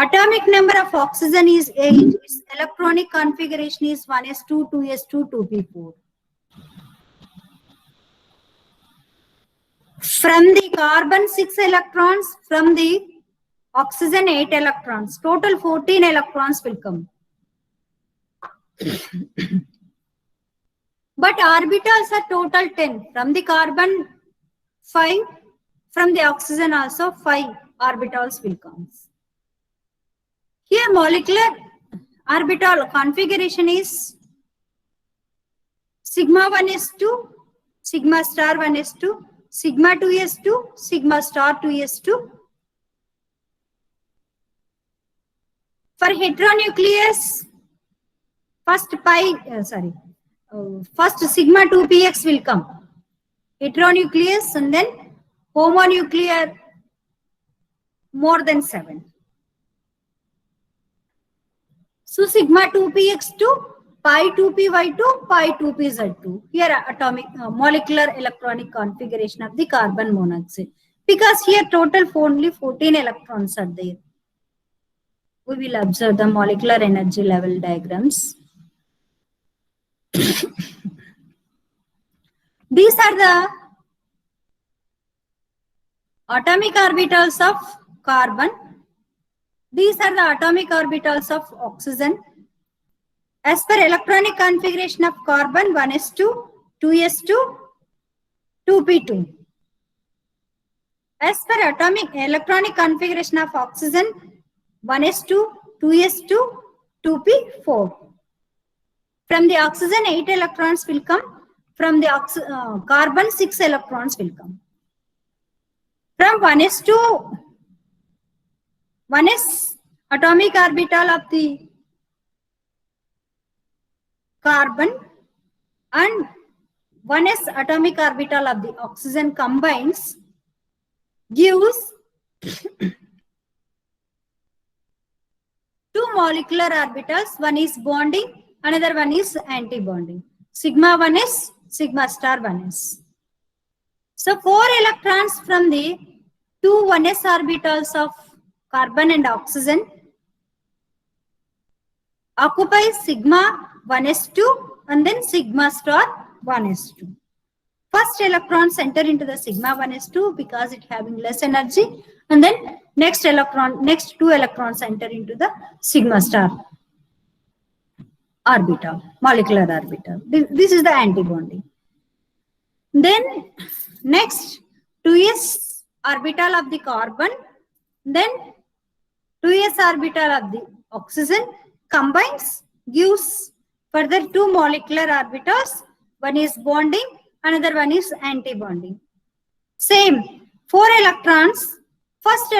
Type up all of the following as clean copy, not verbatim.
Atomic number of oxygen is 8. Its electronic configuration is 1s2, 2s2, 2p4. From the carbon 6 electrons, from the oxygen 8 electrons. Total 14 electrons will come. But orbitals are total 10. From the carbon 5, from the oxygen also 5 orbitals will come. Here molecular orbital configuration is sigma 1s2, sigma star 1s2, sigma 2s2, sigma star 2s2. For heteronucleus, first sigma 2px will come. Heteronucleus and then homonuclear more than 7. So sigma 2px2, pi 2py2, pi 2pz2. Here atomic molecular electronic configuration of the carbon monoxide. Because here total only 14 electrons are there. We will observe the molecular energy level diagrams. These are the atomic orbitals of carbon. These are the atomic orbitals of oxygen. As per electronic configuration of carbon, 1s2, 2s2, 2p2. As per atomic electronic configuration of oxygen, 1s2, 2s2, 2p4. From the oxygen, 8 electrons will come. From the carbon, 6 electrons will come. From 1s2, 1s atomic orbital of the carbon and 1s atomic orbital of the oxygen combines gives 2 molecular orbitals. One is bonding, another one is anti-bonding. Sigma 1s, sigma star 1s. So 4 electrons from the 2 1s orbitals of carbon and oxygen occupies sigma 1s2 and then sigma star 1s2. First electrons enter into the sigma 1s2 because it having less energy, and then next 2 electrons enter into the sigma star orbital, molecular orbital. This is the antibonding. Then next 2s orbital of the carbon, then 2s orbital of the oxygen combines, gives further 2 molecular orbitals. One is bonding, another one is anti-bonding. Same 4 electrons. First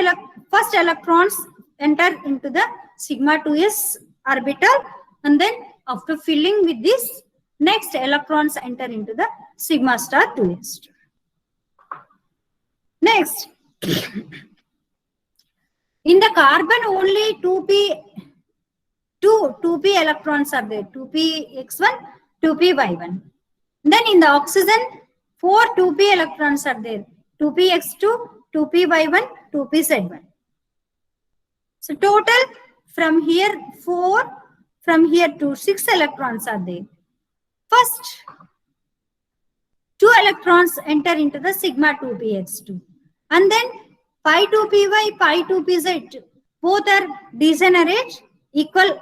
electrons enter into the sigma 2s orbital, and then after filling with this, next electrons enter into the sigma star 2s. Next, in the carbon only 2p electrons are there, 2px1, 2py1. Then in the oxygen, 4 2p electrons are there, 2px2, 2py1, 2pz1. So total from here 4, from here to 6 electrons are there. First, 2 electrons enter into the sigma 2px2. And then pi 2py, pi 2pz, both are degenerate, equal,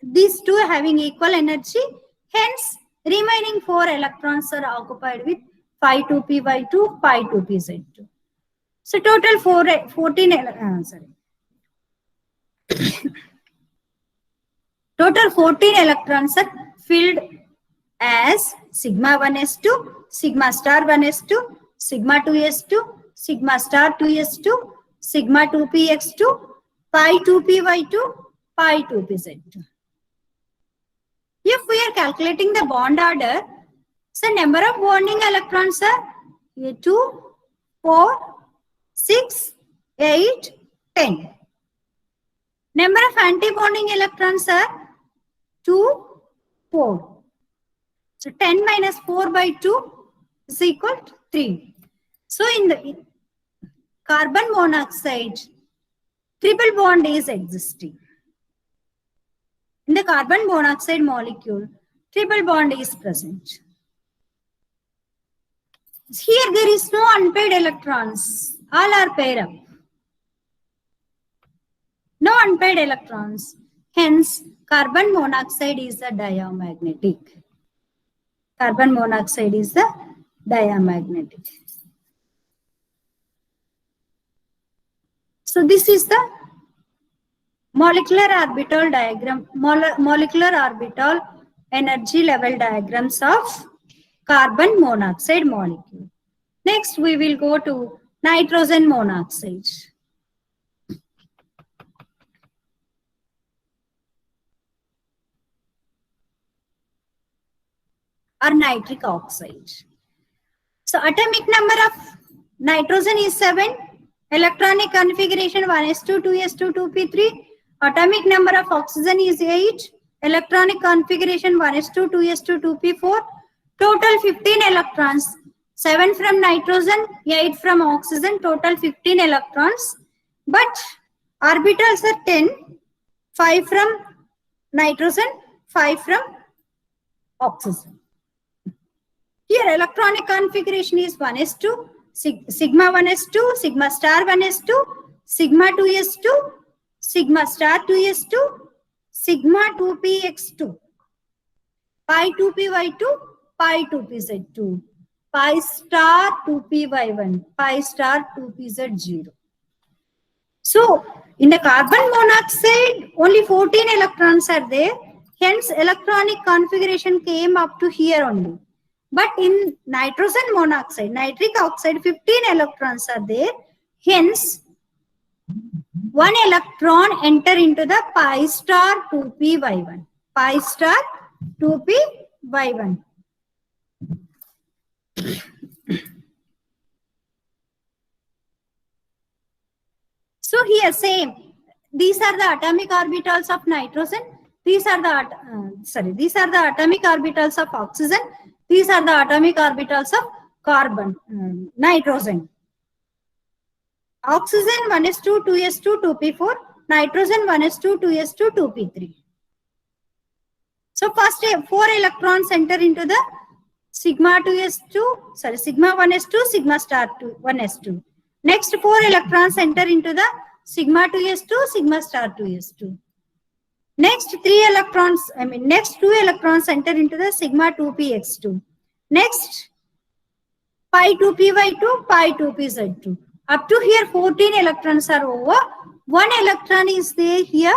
these two having equal energy. Hence, remaining 4 electrons are occupied with pi 2py2, pi 2pz2. So total 14 electrons are filled as sigma 1s2, sigma star 1s2, sigma 2s2, sigma star 2s2, sigma 2px2, pi 2py2, pi 2pz2. If we are calculating the bond order, so number of bonding electrons are 2, 4, 6, 8, 10. Number of anti-bonding electrons are 2, 4. So 10 minus 4 by 2 is equal to 3. So in the carbon monoxide, triple bond is existing. In the carbon monoxide molecule, triple bond is present. Here there is no unpaired electrons. All are paired up. No unpaired electrons. Hence, carbon monoxide is the diamagnetic. Carbon monoxide is the diamagnetic. So this is the molecular orbital diagram, molecular orbital energy level diagrams of carbon monoxide molecule. Next, we will go to nitrogen monoxide. Or nitric oxide. So atomic number of nitrogen is 7. Electronic configuration 1s2, 2s2, 2p3. Atomic number of oxygen is 8. Electronic configuration 1s2, 2s2, 2p4. Total 15 electrons. 7 from nitrogen, 8 from oxygen. Total 15 electrons. But orbitals are 10. 5 from nitrogen, 5 from oxygen. Here electronic configuration is 1s2, sigma 1s2, sigma star 1s2, sigma 2s2, sigma star 2s2, sigma 2px2, pi 2py2, pi 2pz2, pi star 2py1, pi star 2pz0. So in the carbon monoxide only 14 electrons are there. Hence electronic configuration came up to here only. But in nitrogen monoxide, nitric oxide, 15 electrons are there. Hence, 1 electron enter into the pi star 2py1. Pi star 2py1. So here same. These are the atomic orbitals of nitrogen. These are the these are the atomic orbitals of oxygen. These are the atomic orbitals of carbon, nitrogen. Oxygen 1s2, 2s2, 2p4. Nitrogen 1s2, 2s2, 2p3. So first 4 electrons enter into the sigma 2s2, sigma 1s2, sigma star 1s2. Next 4 electrons enter into the sigma 2s2, sigma star 2s2. Next 3 electrons, next 2 electrons enter into the sigma 2px2. Next pi 2py2, pi 2pz2. Up to here 14 electrons are over. 1 electron is there here,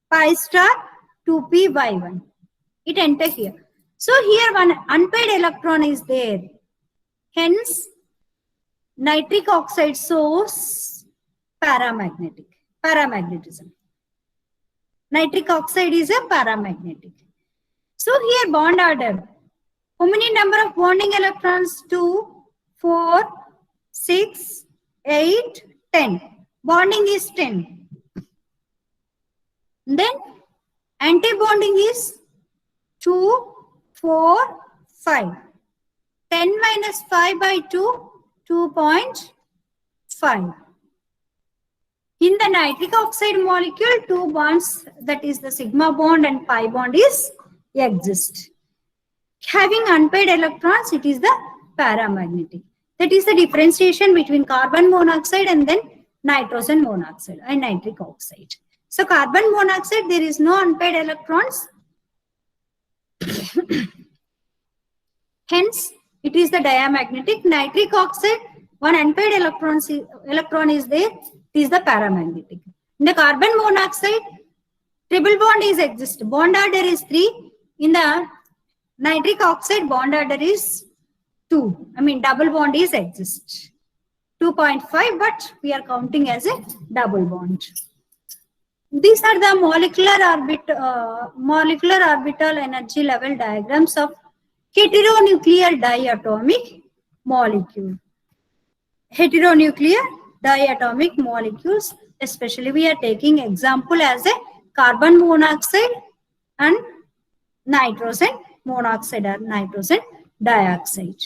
pi star 2py1. It enters here. So here one unpaired electron is there. Hence nitric oxide shows paramagnetism. Nitric oxide is a paramagnetic. So here bond order. How many number of bonding electrons? 2, 4, 6, 8, 10. Bonding is 10. Then anti-bonding is 2, 4, 5. 10 minus 5 by 2, 2.5. In the nitric oxide molecule, 2 bonds, that is the sigma bond and pi bond exist. Having unpaired electrons, it is the paramagnetic. That is the differentiation between carbon monoxide and then nitrogen monoxide and nitric oxide. So carbon monoxide, there is no unpaired electrons. Hence, it is the diamagnetic. Nitric oxide, one unpaired electron is there. It is the paramagnetic. In the carbon monoxide, triple bond exists. Bond order is 3. In the nitric oxide, bond order is 2. Double bond exists. 2.5, but we are counting as a double bond. These are the molecular orbital energy level diagrams of heteronuclear diatomic molecule. Heteronuclear diatomic molecules, especially we are taking example as a carbon monoxide and nitrogen monoxide or nitrogen dioxide.